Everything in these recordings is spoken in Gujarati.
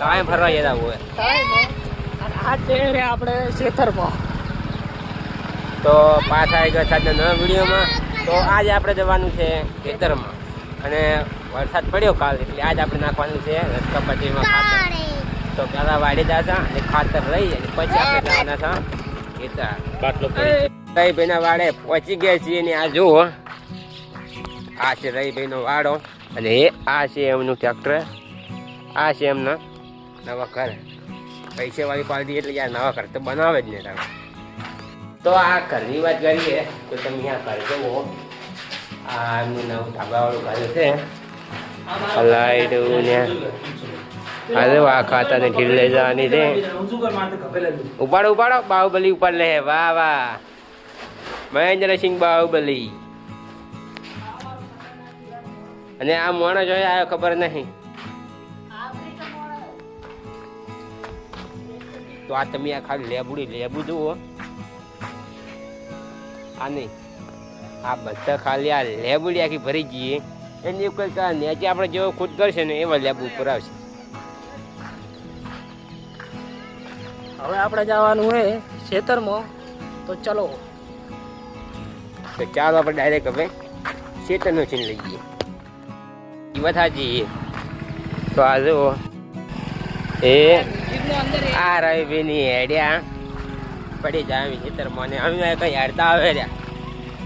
કાંઈ ફરવા જતા હોય આ છે રે આપણે ખેતરમાં. તો પાછા આવી ગયા આજના નવા વિડીયોમાં. તો આજે આપણે જવાનું છે ખેતરમાં અને વરસાદ પડ્યો કાલ એટલે આજ આપણે નાખવાનું છે રસ્તા પટ્ટીમાં ખાતર. તો પહેલાં વાડી જતા અને ખાતર લઈ અને પછી આપણે જવાના હતા ખેતર. બાટલો રહીભાઈના વાડે પહોંચી ગયા છીએ અને આ જુઓ આ છે રહીભાઈનો વાડો અને આ છે એમનું ટ્રેક્ટર. આ છે એમના નવા ઘર. પૈસાવાળી પાર્ટી એટલે યાર નવા ઘર તો બનાવે જ નહીં. તો આ ઘરની વાત કરીએ તો તમે અહીંયા ઘર જુઓ. આ એમનું નવું ધાબાવાળું ઘર છે. લાઈટું ને અરે વાહ ખાતા ને ઢીલ લઈ જવાની છે. ઉપાડો ઉપાડો બાહુબલી ઉપાડ લે. વાહ વાહ મહેન્દ્રસિંહ બાહુબલી. અને આ માણસ હોય આ ખબર નહીં. તો આ તમે આ ખાલી લેબુ જુઓ. આ નહીં આ બધા ખાલી આ લેબુડી આખી ભરી જઈએ એની કંઈક નેચે આપણે જેવો ખુદ કરશે ને એવા લેબુ ઉપર આવશે. હવે આપણે જવાનું હોય ખેતરમાં. તો ચલો તો ચાલો આપણે ડાયરેક્ટ હવે ખેતરનો છીન લઈ જઈએ. એ બધા જઈએ. તો આ જુઓ એ આ રહીભાઈની હેડ્યા પડી જાય ખેતરમાં અને અમે કંઈ હેડતા આવે રહ્યા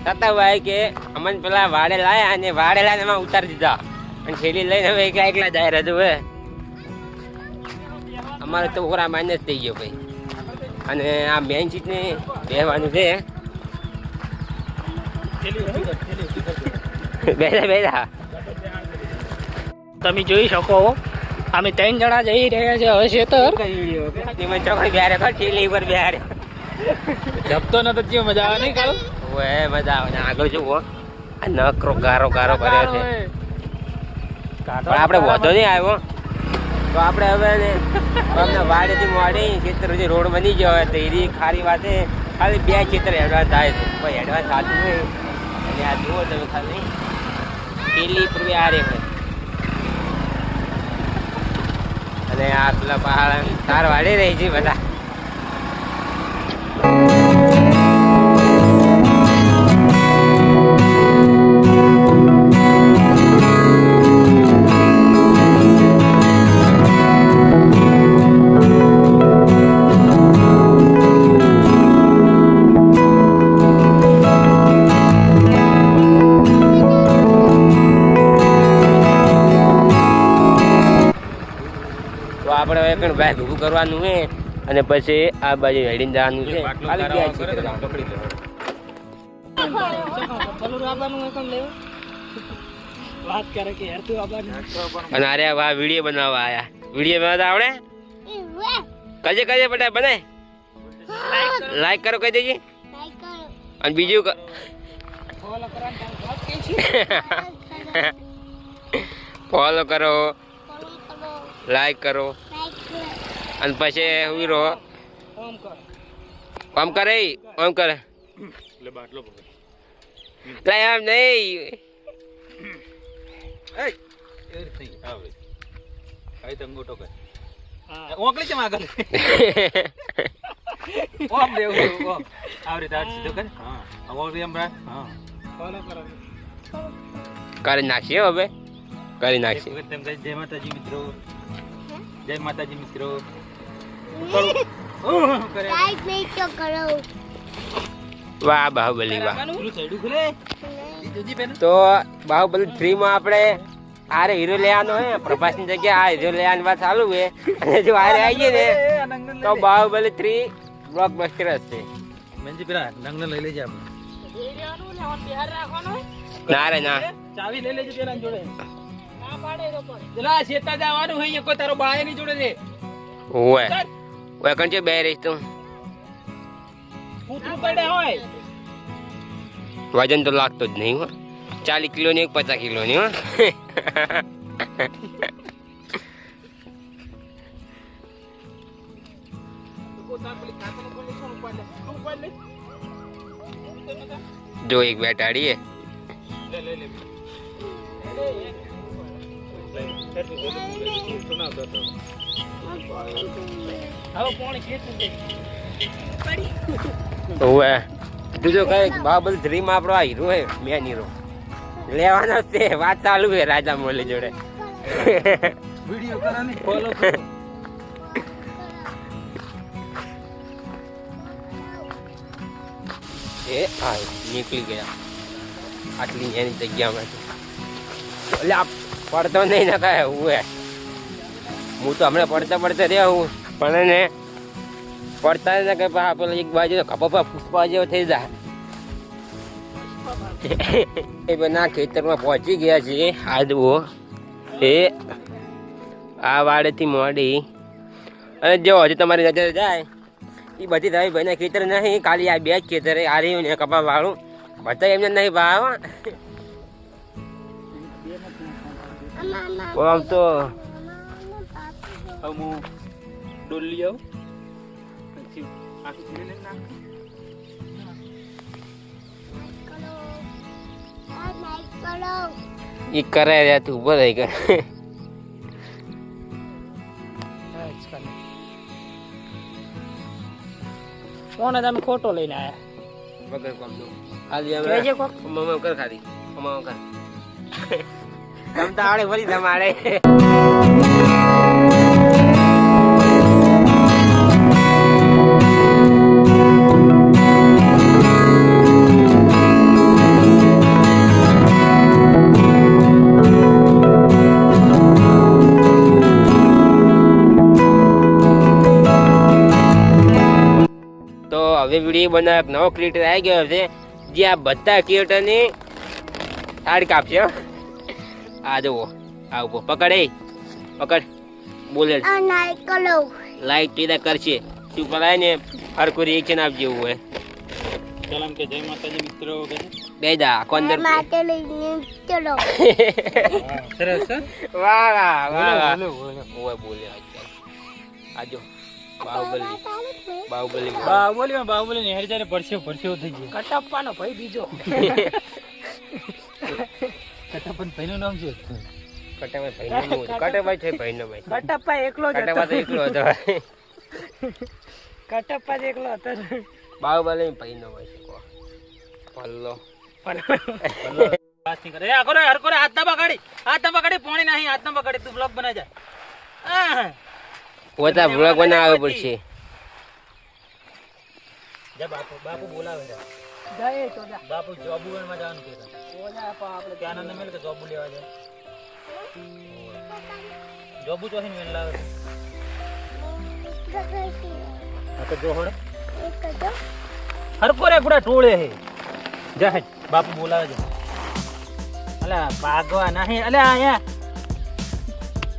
થતા ભાઈ કે અમને પેલા વાડે લાયા અને વાડે લાવીને એમાં ઉતારી દીધા અને છેલ્લી લઈને હવે એકલા જાય રજુ હવે અમારે તો ઓરા માઇનસ થઈ ગયો ભાઈ. અને આ મેઇન સીટને બેસવાનું છે. બેસા તમે જોઈ શકો અમે 3 જણા જઈ રહ્યા છે હવે ખેતર. ચોકડી બિહારે ઠેલી ઉપર બિહારે જપતો નતો કેવું મજા આવે નહીં કાળો. ઓએ મજા આવે. આગળ જુઓ આ નકરો ગારો કર્યો છે. પણ આપણે વધો નહીં આવ્યો. તો આપણે હવે ને અમને વાડેથી મોડી ખેતર સુધી રોડ બની ગયો હોય તો એની ખારી વાતે ખાલી 2 ખેતર એડવાન્સ થાય છે. કોઈ એડવાન્સ થતું નહીં. અને આ જુઓ તમે ખાલી પેલી પૂર્વે આ રે ભાઈ. અને આ પેલા પહાડ તાર વાળી રહી છે બધા. આપણે હવે ભાઈ ભૂગું કરવાનું છે અને પછી આ બાજુ હેડીને જવાનું છે. અને અરે વાહ વિડીયો બનાવવા આયા. વિડીયો બનાવતા આવડે? કજે બટા બનાય લાઈક કરો કહી દેજે. અને બીજું ફોલો કરો લાઈક કરો અને પછી હું રહો આમ કરે આમ કરે આમ નહીં. કરી નાખીએ હવે કરી નાખીએ. જય માતાજી મિત્રો. જય માતાજી મિત્રો. વાહ બાહુબલી વાહ. તો બાહુબલી 3 માં આપણે આરે હીરો લેવાનો હે. પ્રભાસની જગ્યાએ આ હીરો લેવાની વાત ચાલુ હે. અને જો આરે આવીએ ને તો બાહુબલી 3 બ્લોકબસ્ટર હશે. મેંજી પેલા નંગને લઈ લેજે આપણે. ના રે ના ચાવી લઈ લેજે પેલા જોડે. ના પાડે રો પણ જલા શેતા જવાનું હોય કોઈ તારો બાય ની જોડે રે. ઓય ઓય કંચે બે રહીશ તું. કૂતરું પડે હોય. વજન તો લાગતો જ નહીં હો. 40 કિલો ની 50 કિલો ની હો. જો એક બેટાડી હવે પોણી ખેંચું દે. ઓવે તું જો કઈ બાબલ ડ્રીમ આપણો આ હીરો હે મેન હીરો લેવાનો જ છે વાત ચાલુ છે રાજા મોલી જોડે વિડિયો કરો ને ફોલો કરો એ આ નીકળી ગયા આટલી એની જગ્યામાંથી એટલે આ પડતો નહીં ને કાંઈ હું હું તો હમણાં પડતા રહ્યા હું પણ એને પડતા ને કે પેલો એક બાજુ કપા પુષ્પા જેવો થઈ જાય એ બના ખેતરમાં પહોંચી ગયા છીએ આદવો એ આ વાડેથી મોડી અને જો હજી તમારી નજર જાય એ બધી રવિ ભાઈના ખેતર નહીં ખાલી આ બે જ ખેતર આ રહ્યું ને કપા વાળું બધા એમને નહીં ભાવ આમ તો હવે હું ડોલી આવું પછી આખી ચીડીને નાખ એ કરે રહ્યા તું ઉભો રહી કર ફોન તમે ખોટો લઈને આયા વગર કોમ નું આજે કહેજે કોક. મમ્મા કર ખાલી મમ્મા કર તમ તો આવડે ફરી તમારે તો હવે વિડીયો બનાવ નવો ક્રિએટર આવી ગયો છે જે આ બધા ક્રિએટરની તાડ કાપશે હો. આ જુઓ આ ઉભો પકડ પકડ બોલે લાઈટ ટીડા કરશે તું પલાય ને હરકો રિએક્શન આપજે એવું હોય સલામ કે જય માતાજી મિત્રો કે બે જા કોંદર સરસ વાહ વાહ વાહ ઓય બોલે આજો બાહુબલી બાહુબલી ને હેરજારે પરસેવ થઈ ગયો કટપ્પાનો ભાઈ બીજો કટપ્પન ભાઈનું નામ શું કટભાઈ છે ભાઈ નો ભાઈ કટપ્પા એકલો જ કટવા તો એકલો હતો કટપ્પા જ એકલો હતો બાહુબલી ભાઈ નો ભાઈ છે પલ્લો પાસ નહીં કરે આ કરો હર કરે હાથ ના પકડી પોણી નહીં હાથ ના પકડી તું બ્લોગ બના જા પોતા બ્લોગ બનાવવો પડશે જા બાપુ બોલાવે છે જાય તો જા બાપુ જોબ માં જવાનું કે ઓલા પા આપણે ત્યાં આનંદ મેલ કે જોબ લેવા જાય જોબ તો અહીં મેલ લાવે આ તો જો હોડે હર કોરે પૂરા ટોળે હે જા હે બાપુ બોલાવે છે અલા ભાગવા નહીં અલે આયા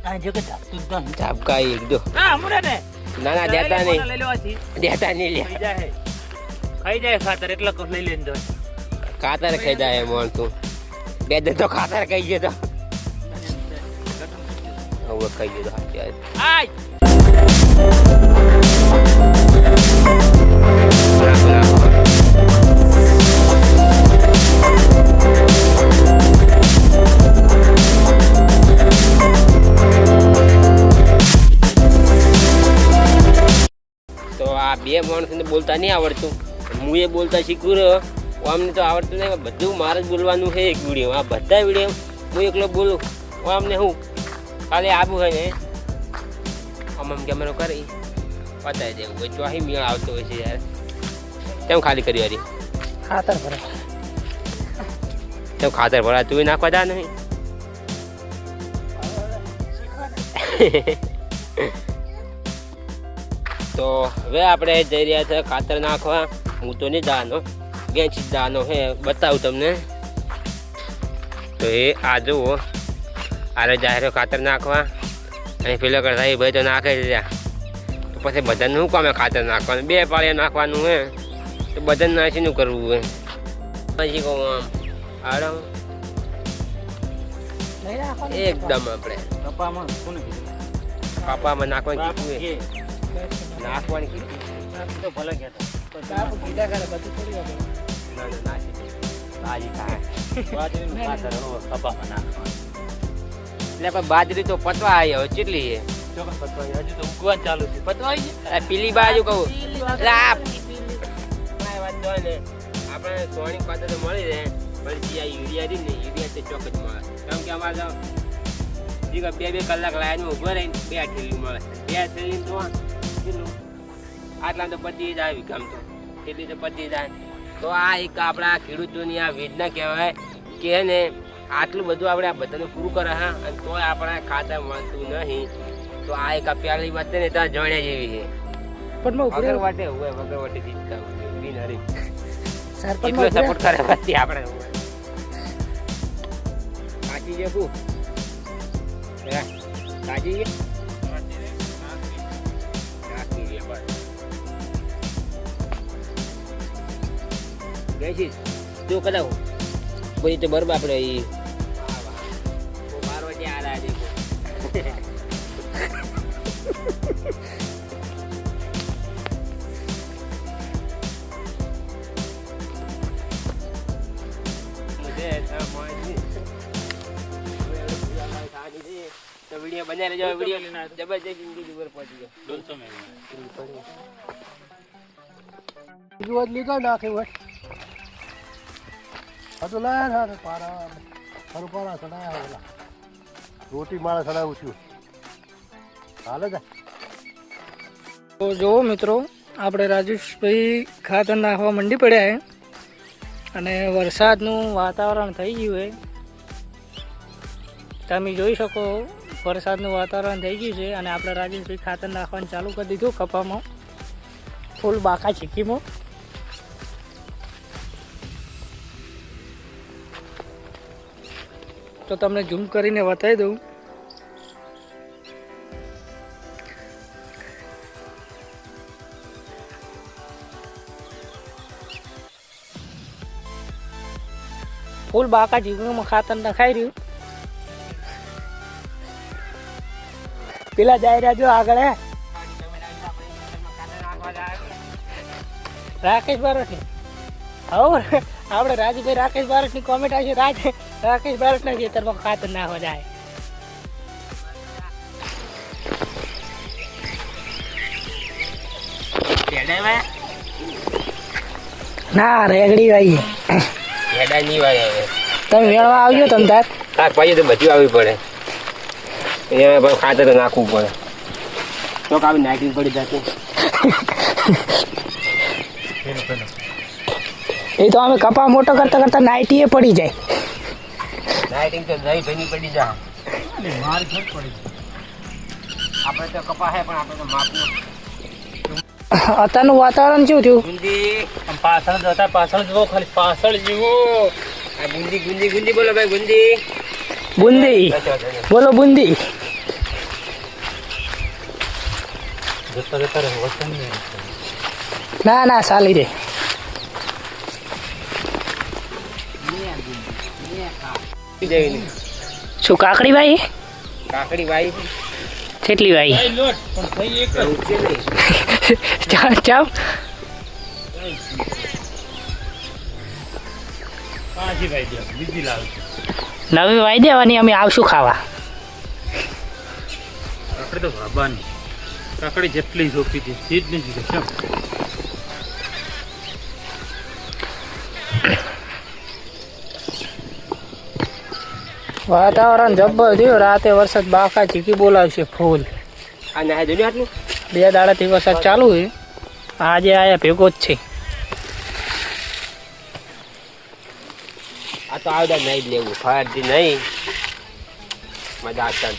આ જો કે તું તો ઝાપકા એક દો હા મુરે ને ના ના દેતા નહીં લઈ લેવાથી દેતા નહીં લે ખાઈ જાય ખાતર એટલે કો લઈ લેન દો ખાતર ખાઈ જાય મોણ તું બે દે તો ખાતર ખાઈ ગયો તો હવે ખાઈ ગયો તો હાચી આય તો આ બે માણસોને બોલતા નહીં આવડતું હું એ બોલતા શીખું રહ્યો અમને તો આવડતું નહીં બધું મારે જ બોલવાનું છે એક વિડીયો આ બધા વિડીયો હું એકલો બોલું અમને હું ખાલી આવું હોય ને આમ કેમેરો કરી પતાવી દેવું હોય ચોહી મેળ આવતો હોય છે યાર કેમ ખાલી કરી વારી ખાતર ભરે કેમ ખાતર ભરા તું નાખવા જા નહીં તો હવે આપણે જઈ રહ્યા છે ખાતર નાખવા હું તો નહીં જવાનો ગેંચી જવાનો હે બતાવું તમને તો એ આ જુઓ આરે જાહેર ખાતર નાખવા અને પેલો કરતા એ ભાઈ તો નાખે જ રહ્યા તો પછી બધાને શું કામે ખાતર નાખવાનું બે પાળીએ નાખવાનું હે તો બધાને નાખીનું કરવું હોય પછી કહું આમ આડો લઈ રાખો ને. એકદમ આપણે કપામાં કોને કીધું પાપામાં નાખવાનું બાપુ કીધું કે નાખવાનું કીધું તો ભલે કહેતા બાપુ કીધા કરે બધું થોડી વાર ના ના નાખી દે બાજી થાય બાજરીનું ખાતર કપામાં નાખવાનું એટલે પણ બાજરી તો પતવા આવી હવે કેટલી છે ચોક્કસ પતવાઈ હજુ તો ઉગવાનું ચાલુ છે પતવાઈ છે અરે પેલી બાજુ કહું એટલે આ વાત જો ને આપણે સોની ખાતર તો મળી રહે પણ જે આ યુરિયા રહી ને યુરિયા તો ચોક્કસ મળે કેમ કે અમારે તો બે કલાક લાઈનમાં ઉભો રહીને 2 થેલી મળે 2 થેલી તો કેટલું આટલા તો પતી જાય વિકામ તો એટલી તો પતી જાય તો આ એક આપણા ખેડૂતોની આ વેદના કહેવાય કે ને આટલું બધું આપણે આ બધાને પૂરું કરે હા અને તોય આપણા ખાતર મળતું નહીં તો આ એક પ્યાલી વાત ને ત્યાં જાણ્યા જેવી છે પણ વગર વાટે હોય વગર વાટે જીતતા હોય બિન હરી સરપંચ એટલો સપોર્ટ કરે વસ્તી આપણે સાચી છે શું સાચી છે ગઈ તું કદાચ પછી તો બરોબર આપણે બાર વાગે આ દેખો તો વિડીયો બને રહેજો વિડીયો જબરજસ્ત જિંદગી ઉપર પહોંચી ગયો બીજું લીધો નાખે હોય તો લાયા ને પારા ખરું પારા સડાયા ઓલા રોટી માળા સડાવું છું હાલે જાય તો જુઓ મિત્રો આપણે રાજેશભાઈ ખાતર નાખવા મંડી પડ્યા છે અને વરસાદનું વાતાવરણ થઈ ગયું છે તમે જોઈ શકો વરસાદનું વાતાવરણ થઈ ગયું છે અને આપણે રાજેશભાઈ ખાતર નાખવાનું ચાલુ કરી દીધું કપામાં ફૂલ બાકા ચીકીમાં તો તમને ઝૂમ કરીને બતાવી દઉં ફૂલ બાકા જીવનમાં ખાતર નખાઈ રહ્યું પેલા જાય રહ્યા જો આગળ હે રાકેશ બારટની હવે આપણે રાજભાઈ રાકેશ બારટની કોમેન્ટ આવી છે રાકેશ બારટના ખેતરમાં ખાતર નાખવા જાય ના રેગડી ભાઈ હેડા નહીં વાય હવે તમે વેણવા આવજો તમ તાર શાકભાજી તો બધું આવવી પડે એમાં પણ ખાતર તો નાખવું પડે તો કાવી નાખવી પડી જતી એ તો અમે કપા મોટો કરતા કરતા નાઇટીએ પડી જાય લાઇટિંગ તો નહીં ભેની પડી જાય માર ઘર પડી આપણે તો કપા હે પણ આપણે તો માપનું અત્યારનું વાતાવરણ શું થયું ગુંદી આમ પાછળ જતા પાછળ જુઓ ખાલી પાછળ જુઓ આ ગુંદી ગુંદી ગુંદી બોલો ભાઈ ગુંદી બુંદી બોલો બુંદી જતા જતા રહે વસન ના ના ચાલી રે શું કાકડી ભાઈ કાકડી વાઈ કેટલી ભાઈ લોટ પણ થઈ એક રૂચે નહીં ચાલ ચાલ પાછી ભાઈ દે બીજી લાવ નવી વાઈ દેવાની અમે આવશું ખાવા આપણે તો ભાબાની કાકડી જેટલી જોખી છે તે જ નથી કે કેમ વાતાવરણ જબ્બર થયું રાતે વરસાદ બાકા ચીકી બોલાવશે ફૂલ આ નાહે જોયું આટલું 2 દાડાથી વરસાદ ચાલુ છે આજે આયા ભેગો જ છે આ તો આવડા નહીં જ લેવું ફરતી નહીં મજા આવતા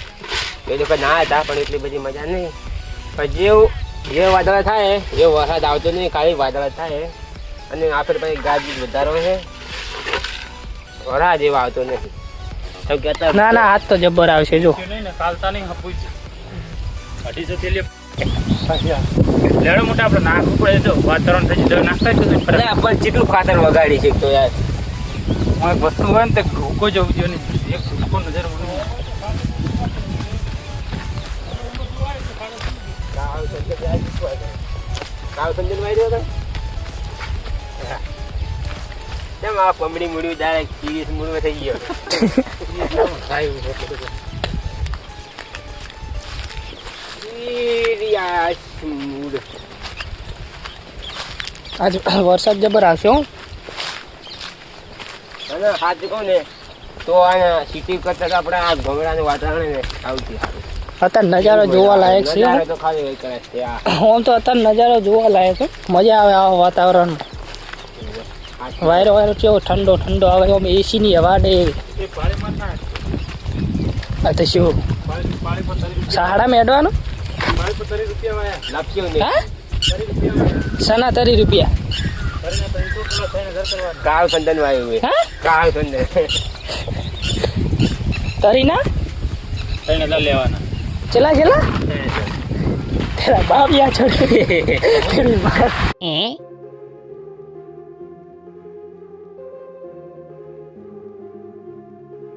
એ લોકો ના હતા પણ એટલી બધી મજા નહીં પણ જે વાદળ થાય એ વરસાદ આવતો નહીં ખાલી વાદળ થાય અને આપણે પછી ગાજી વધારો છે વરા જેવા આવતો નથી તો કહેતા ના ના આજ તો જબ્બર આવશે જો નહીં ને કાલતા નહીં હપું છે 250 થેલી લેડો મોટા આપણે નાખવું પડે તો વાતાવરણ થઈ જાય નાખતા જ અરે આપણે કેટલું ખાતર વગાડી છે તો યાર એક વસ્તુ હોય ને તે ભૂકો જવું જોઈએ ને એક ભૂકો નજર કાવ સંજન વાઈ રહ્યો કેમ આ પમડી મૂડ્યું ડાયરેક્ટ સિરિયસ મૂડમાં થઈ ગયો સિરિયસ મૂડ. આજ વરસાદ જબર આવશે હો. અને સાચું કહું ને તો આ સિટી કરતા તો આપણે આ ભમરાનું વાતાવરણ ને સૌથી સારું. અત્યારે નજારો જોવા લાયક છે નજારો તો ખાલી એ કરે છે આ. આમ તો અત્યારે નજારો જોવા લાયક છે. મજા આવે આવા વાતાવરણમાં. વાયરો વાયરો કેવો ઠંડો ઠંડો આવે આમ એસીની હવા દે એવી. એ પાણી માં ના આ તો શું પાણી પર 30 સહાડા મેળવાનું પાણી પર 30 રૂપિયા વાયા લાપસ્યો ને હા 30 રૂપિયા વાયા સના 30 રૂપિયા કરીને 300 કિલો થઈને ઘર કરવાનું કાળ ચંદન વાયુ હોય. હા કાળ ચંદન. તરી ના થઈને લઈ લેવાના ચલા ચલા તેરા બાપ યા છોડ તેરી માँ